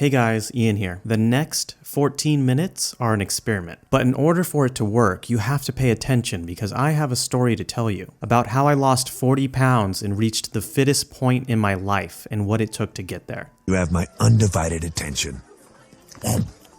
Hey guys, Ian here. The next 14 minutes are an experiment, but in order for it to work, you have to pay attention because I have a story to tell you about how I lost 40 pounds and reached the fittest point in my life and what it took to get there. You have my undivided attention.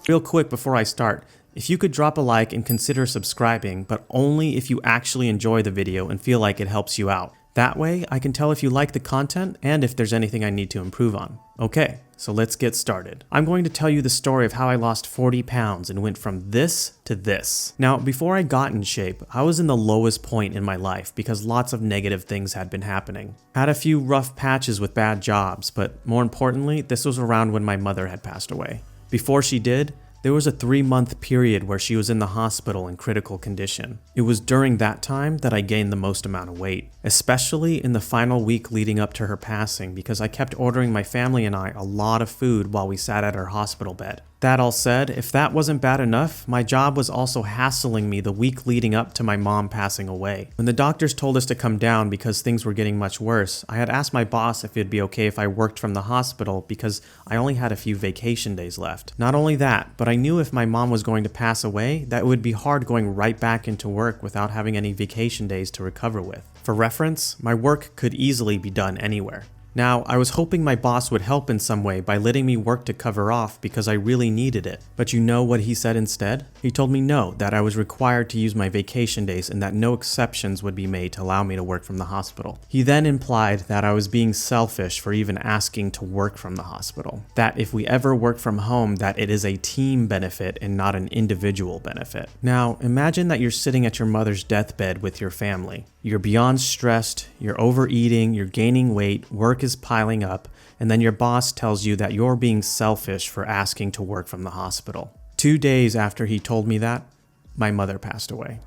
Real quick before I start, if you could drop a like and consider subscribing, but only if you actually enjoy the video and feel like it helps you out. That way, I can tell if you like the content and if there's anything I need to improve on. Okay, so let's get started. I'm going to tell you the story of how I lost 40 pounds and went from this to this. Now, before I got in shape, I was in the lowest point in my life because lots of negative things had been happening. I had a few rough patches with bad jobs, but more importantly, this was around when my mother had passed away. Before she did, there was a 3-month period where she was in the hospital in critical condition. It was during that time that I gained the most amount of weight, especially in the final week leading up to her passing because I kept ordering my family and I a lot of food while we sat at her hospital bed. That all said, if that wasn't bad enough, my job was also hassling me the week leading up to my mom passing away. When the doctors told us to come down because things were getting much worse, I had asked my boss if it'd be okay if I worked from the hospital because I only had a few vacation days left. Not only that, but I knew if my mom was going to pass away, that it would be hard going right back into work without having any vacation days to recover with. For reference, my work could easily be done anywhere. Now, I was hoping my boss would help in some way by letting me work to cover off because I really needed it. But you know what he said instead? He told me no, that I was required to use my vacation days and that no exceptions would be made to allow me to work from the hospital. He then implied that I was being selfish for even asking to work from the hospital. That if we ever work from home, that it is a team benefit and not an individual benefit. Now, imagine that you're sitting at your mother's deathbed with your family. You're beyond stressed, you're overeating, you're gaining weight, work is piling up, and then your boss tells you that you're being selfish for asking to work from the hospital. 2 days after he told me that, my mother passed away.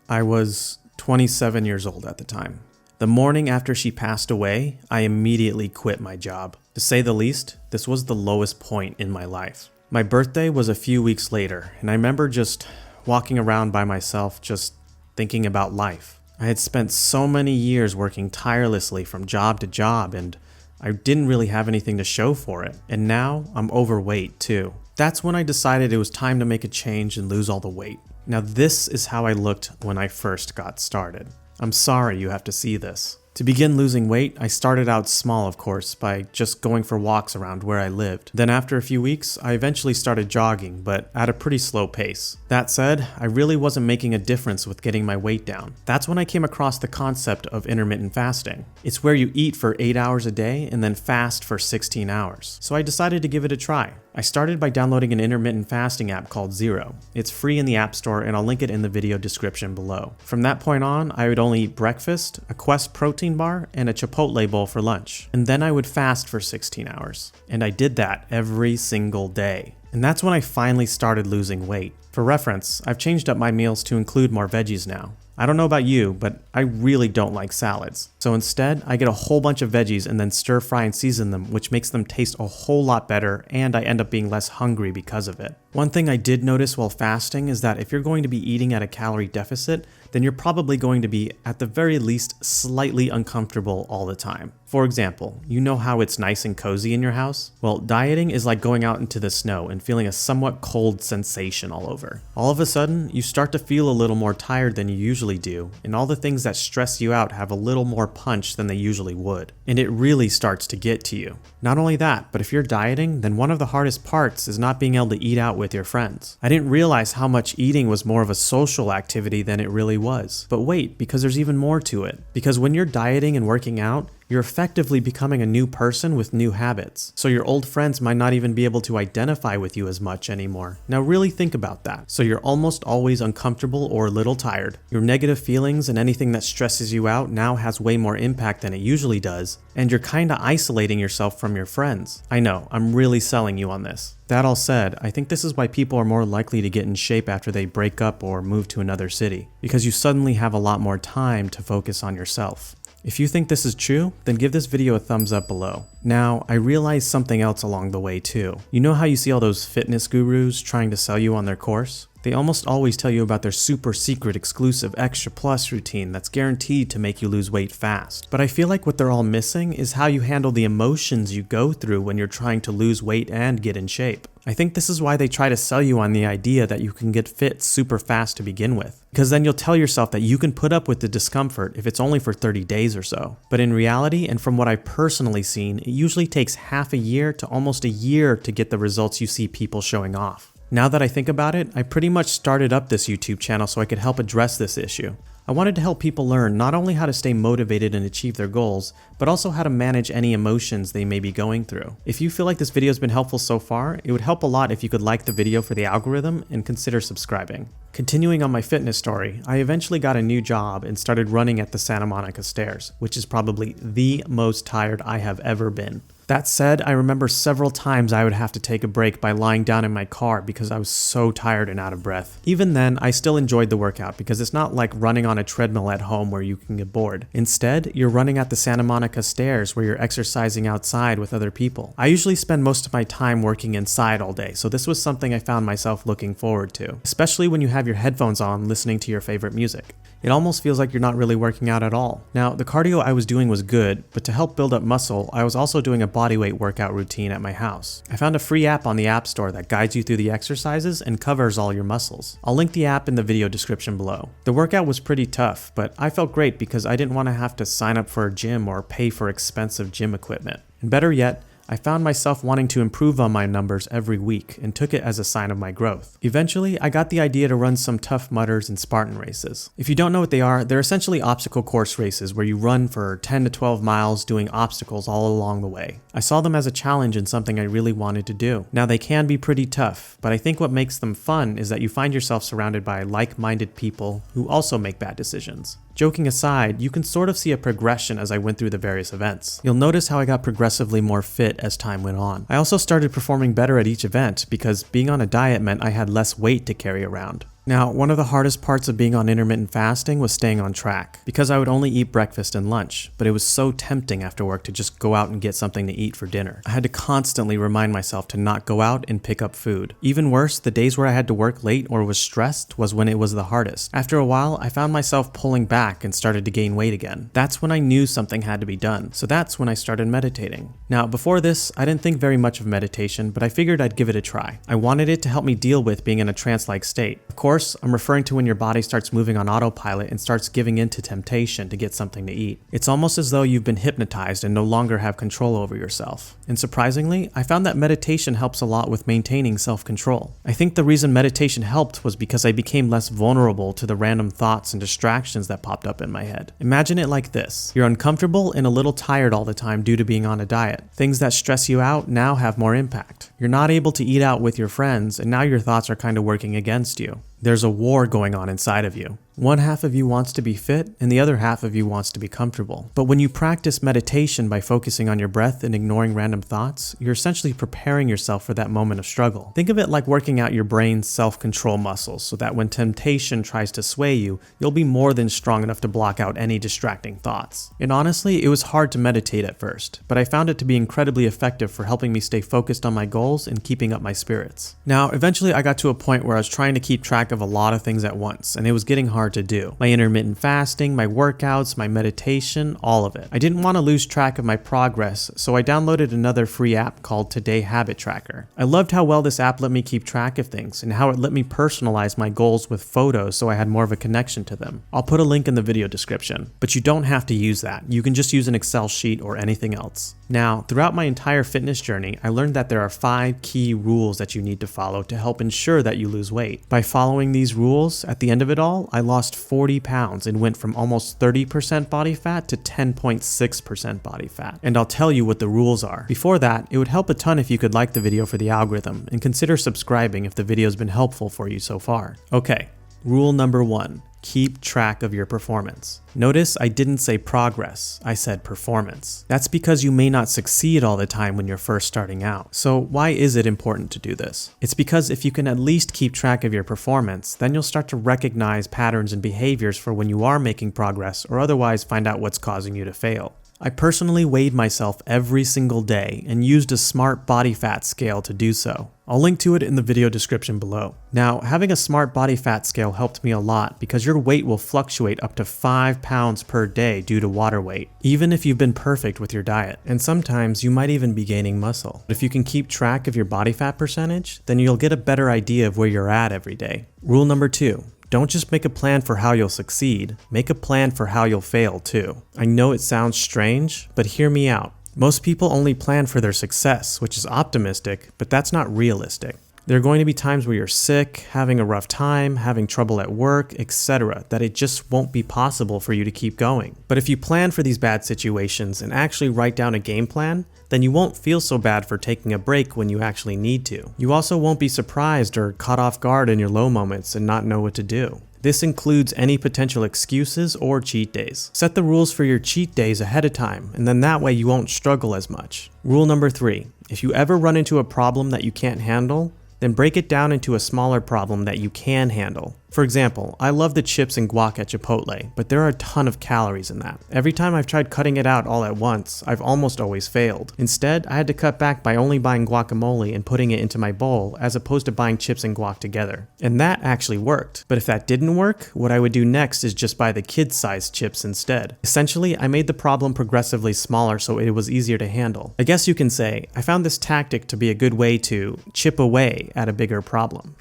I was 27 years old at the time. The morning after she passed away, I immediately quit my job. To say the least, this was the lowest point in my life. My birthday was a few weeks later, and I remember just walking around by myself, just thinking about life. I had spent so many years working tirelessly from job to job and I didn't really have anything to show for it. And now I'm overweight too. That's when I decided it was time to make a change and lose all the weight. Now this is how I looked when I first got started. I'm sorry you have to see this. To begin losing weight, I started out small, of course, by just going for walks around where I lived. Then after a few weeks, I eventually started jogging, but at a pretty slow pace. That said, I really wasn't making a difference with getting my weight down. That's when I came across the concept of intermittent fasting. It's where you eat for 8 hours a day and then fast for 16 hours. So I decided to give it a try. I started by downloading an intermittent fasting app called Zero. It's free in the App Store and I'll link it in the video description below. From that point on, I would only eat breakfast, a Quest protein bar, and a Chipotle bowl for lunch. And then I would fast for 16 hours. And I did that every single day. And that's when I finally started losing weight. For reference, I've changed up my meals to include more veggies now. I don't know about you, but I really don't like salads. So instead, I get a whole bunch of veggies and then stir fry and season them, which makes them taste a whole lot better, and I end up being less hungry because of it. One thing I did notice while fasting is that if you're going to be eating at a calorie deficit, then you're probably going to be, at the very least, slightly uncomfortable all the time. For example, you know how it's nice and cozy in your house? Well, dieting is like going out into the snow and feeling a somewhat cold sensation all over. All of a sudden, you start to feel a little more tired than you usually do, and all the things that stress you out have a little more punch than they usually would. And it really starts to get to you. Not only that, but if you're dieting, then one of the hardest parts is not being able to eat out with your friends. I didn't realize how much eating was more of a social activity than it really was. But wait, because there's even more to it. Because when you're dieting and working out, you're effectively becoming a new person with new habits. So your old friends might not even be able to identify with you as much anymore. Now really think about that. So you're almost always uncomfortable or a little tired. Your negative feelings and anything that stresses you out now has way more impact than it usually does. And you're kinda isolating yourself from your friends. I know, I'm really selling you on this. That all said, I think this is why people are more likely to get in shape after they break up or move to another city. Because you suddenly have a lot more time to focus on yourself. If you think this is true, then give this video a thumbs up below. Now, I realized something else along the way too. You know how you see all those fitness gurus trying to sell you on their course? They almost always tell you about their super secret exclusive extra plus routine that's guaranteed to make you lose weight fast. But I feel like what they're all missing is how you handle the emotions you go through when you're trying to lose weight and get in shape. I think this is why they try to sell you on the idea that you can get fit super fast to begin with. Because then you'll tell yourself that you can put up with the discomfort if it's only for 30 days or so. But in reality, and from what I've personally seen, it usually takes half a year to almost a year to get the results you see people showing off. Now that I think about it, I pretty much started up this YouTube channel so I could help address this issue. I wanted to help people learn not only how to stay motivated and achieve their goals, but also how to manage any emotions they may be going through. If you feel like this video has been helpful so far, it would help a lot if you could like the video for the algorithm and consider subscribing. Continuing on my fitness story, I eventually got a new job and started running at the Santa Monica stairs, which is probably the most tired I have ever been. That said, I remember several times I would have to take a break by lying down in my car because I was so tired and out of breath. Even then, I still enjoyed the workout because it's not like running on a treadmill at home where you can get bored. Instead, you're running at the Santa Monica stairs where you're exercising outside with other people. I usually spend most of my time working inside all day, so this was something I found myself looking forward to, especially when you have your headphones on listening to your favorite music. It almost feels like you're not really working out at all. Now, the cardio I was doing was good, but to help build up muscle, I was also doing a bodyweight workout routine at my house. I found a free app on the App Store that guides you through the exercises and covers all your muscles. I'll link the app in the video description below. The workout was pretty tough, but I felt great because I didn't want to have to sign up for a gym or pay for expensive gym equipment. And better yet, I found myself wanting to improve on my numbers every week and took it as a sign of my growth. Eventually, I got the idea to run some Tough Mudders and Spartan races. If you don't know what they are, they're essentially obstacle course races where you run for 10 to 12 miles doing obstacles all along the way. I saw them as a challenge and something I really wanted to do. Now, they can be pretty tough, but I think what makes them fun is that you find yourself surrounded by like-minded people who also make bad decisions. Joking aside, you can sort of see a progression as I went through the various events. You'll notice how I got progressively more fit as time went on. I also started performing better at each event because being on a diet meant I had less weight to carry around. Now, one of the hardest parts of being on intermittent fasting was staying on track, because I would only eat breakfast and lunch, but it was so tempting after work to just go out and get something to eat for dinner. I had to constantly remind myself to not go out and pick up food. Even worse, the days where I had to work late or was stressed was when it was the hardest. After a while, I found myself pulling back and started to gain weight again. That's when I knew something had to be done, so that's when I started meditating. Now, before this, I didn't think very much of meditation, but I figured I'd give it a try. I wanted it to help me deal with being in a trance-like state. Of course, I'm referring to when your body starts moving on autopilot and starts giving in to temptation to get something to eat. It's almost as though you've been hypnotized and no longer have control over yourself. And surprisingly, I found that meditation helps a lot with maintaining self-control. I think the reason meditation helped was because I became less vulnerable to the random thoughts and distractions that popped up in my head. Imagine it like this. You're uncomfortable and a little tired all the time due to being on a diet. Things that stress you out now have more impact. You're not able to eat out with your friends, and now your thoughts are kind of working against you. There's a war going on inside of you. One half of you wants to be fit, and the other half of you wants to be comfortable. But when you practice meditation by focusing on your breath and ignoring random thoughts, you're essentially preparing yourself for that moment of struggle. Think of it like working out your brain's self-control muscles so that when temptation tries to sway you, you'll be more than strong enough to block out any distracting thoughts. And honestly, it was hard to meditate at first, but I found it to be incredibly effective for helping me stay focused on my goals and keeping up my spirits. Now, eventually I got to a point where I was trying to keep track of a lot of things at once, and it was getting hard to do. My intermittent fasting, my workouts, my meditation, all of it. I didn't want to lose track of my progress, so I downloaded another free app called Today Habit Tracker. I loved how well this app let me keep track of things, and how it let me personalize my goals with photos so I had more of a connection to them. I'll put a link in the video description, but you don't have to use that. You can just use an Excel sheet or anything else. Now, throughout my entire fitness journey, I learned that there are 5 key rules that you need to follow to help ensure that you lose weight. By following these rules, at the end of it all, I lost 40 pounds and went from almost 30% body fat to 10.6% body fat. And I'll tell you what the rules are. Before that, it would help a ton if you could like the video for the algorithm and consider subscribing if the video's been helpful for you so far. Okay, rule number 1. Keep track of your performance. Notice I didn't say progress, I said performance. That's because you may not succeed all the time when you're first starting out. So why is it important to do this? It's because if you can at least keep track of your performance, then you'll start to recognize patterns and behaviors for when you are making progress or otherwise find out what's causing you to fail. I personally weighed myself every single day and used a smart body fat scale to do so. I'll link to it in the video description below. Now, having a smart body fat scale helped me a lot because your weight will fluctuate up to 5 pounds per day due to water weight, even if you've been perfect with your diet. And sometimes you might even be gaining muscle. If you can keep track of your body fat percentage, then you'll get a better idea of where you're at every day. Rule number 2. Don't just make a plan for how you'll succeed, make a plan for how you'll fail too. I know it sounds strange, but hear me out. Most people only plan for their success, which is optimistic, but that's not realistic. There are going to be times where you're sick, having a rough time, having trouble at work, etc., that it just won't be possible for you to keep going. But if you plan for these bad situations and actually write down a game plan, then you won't feel so bad for taking a break when you actually need to. You also won't be surprised or caught off guard in your low moments and not know what to do. This includes any potential excuses or cheat days. Set the rules for your cheat days ahead of time, and then that way you won't struggle as much. Rule number 3. If you ever run into a problem that you can't handle, then break it down into a smaller problem that you can handle. For example, I love the chips and guac at Chipotle, but there are a ton of calories in that. Every time I've tried cutting it out all at once, I've almost always failed. Instead, I had to cut back by only buying guacamole and putting it into my bowl as opposed to buying chips and guac together. And that actually worked. But if that didn't work, what I would do next is just buy the kid-sized chips instead. Essentially, I made the problem progressively smaller so it was easier to handle. I guess you can say, I found this tactic to be a good way to chip away at a bigger problem.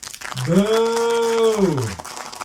Boo!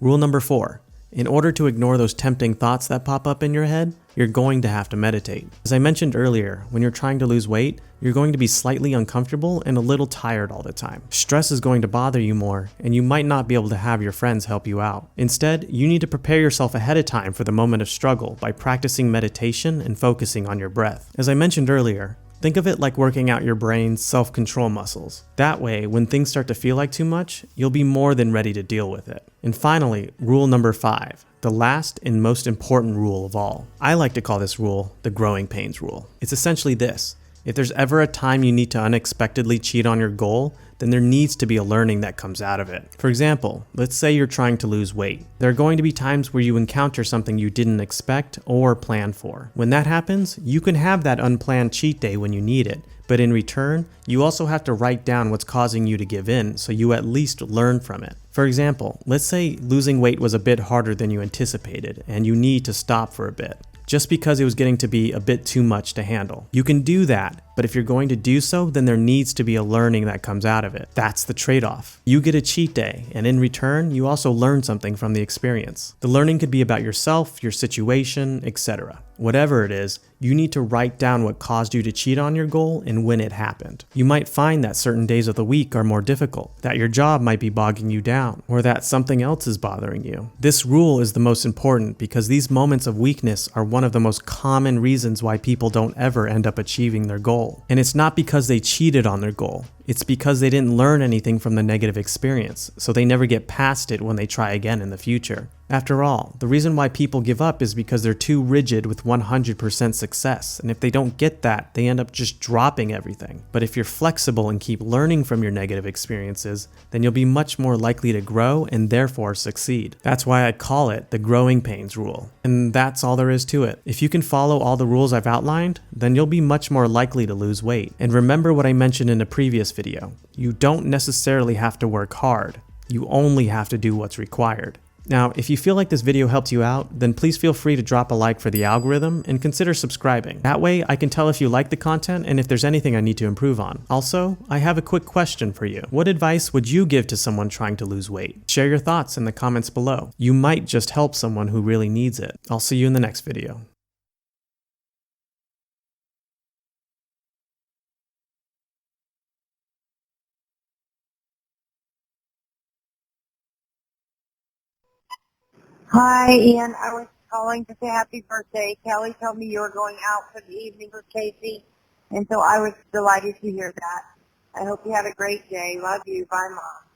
Rule number 4. In order to ignore those tempting thoughts that pop up in your head, you're going to have to meditate. As I mentioned earlier, when you're trying to lose weight, you're going to be slightly uncomfortable and a little tired all the time. Stress is going to bother you more, and you might not be able to have your friends help you out. Instead, you need to prepare yourself ahead of time for the moment of struggle by practicing meditation and focusing on your breath. As I mentioned earlier, think of it like working out your brain's self-control muscles. That way, when things start to feel like too much, you'll be more than ready to deal with it. And finally, rule number 5, the last and most important rule of all. I like to call this rule the growing pains rule. It's essentially this: if there's ever a time you need to unexpectedly cheat on your goal, then there needs to be a learning that comes out of it. For example, let's say you're trying to lose weight. There are going to be times where you encounter something you didn't expect or plan for. When that happens, you can have that unplanned cheat day when you need it, but in return, you also have to write down what's causing you to give in so you at least learn from it. For example, let's say losing weight was a bit harder than you anticipated and you need to stop for a bit, just because it was getting to be a bit too much to handle. You can do that, but if you're going to do so, then there needs to be a learning that comes out of it. That's the trade-off. You get a cheat day, and in return, you also learn something from the experience. The learning could be about yourself, your situation, etc. Whatever it is, you need to write down what caused you to cheat on your goal and when it happened. You might find that certain days of the week are more difficult, that your job might be bogging you down, or that something else is bothering you. This rule is the most important because these moments of weakness are one of the most common reasons why people don't ever end up achieving their goal. And it's not because they cheated on their goal. It's because they didn't learn anything from the negative experience, so they never get past it when they try again in the future. After all, the reason why people give up is because they're too rigid with 100% success, and if they don't get that, they end up just dropping everything. But if you're flexible and keep learning from your negative experiences, then you'll be much more likely to grow and therefore succeed. That's why I call it the growing pains rule. And that's all there is to it. If you can follow all the rules I've outlined, then you'll be much more likely to lose weight. And remember what I mentioned in a previous video. You don't necessarily have to work hard. You only have to do what's required. Now, if you feel like this video helped you out, then please feel free to drop a like for the algorithm and consider subscribing. That way, I can tell if you like the content and if there's anything I need to improve on. Also, I have a quick question for you. What advice would you give to someone trying to lose weight? Share your thoughts in the comments below. You might just help someone who really needs it. I'll see you in the next video. Hi, Ian. I was calling to say happy birthday. Kelly told me you were going out for the evening with Casey, and so I was delighted to hear that. I hope you have a great day. Love you. Bye, Mom.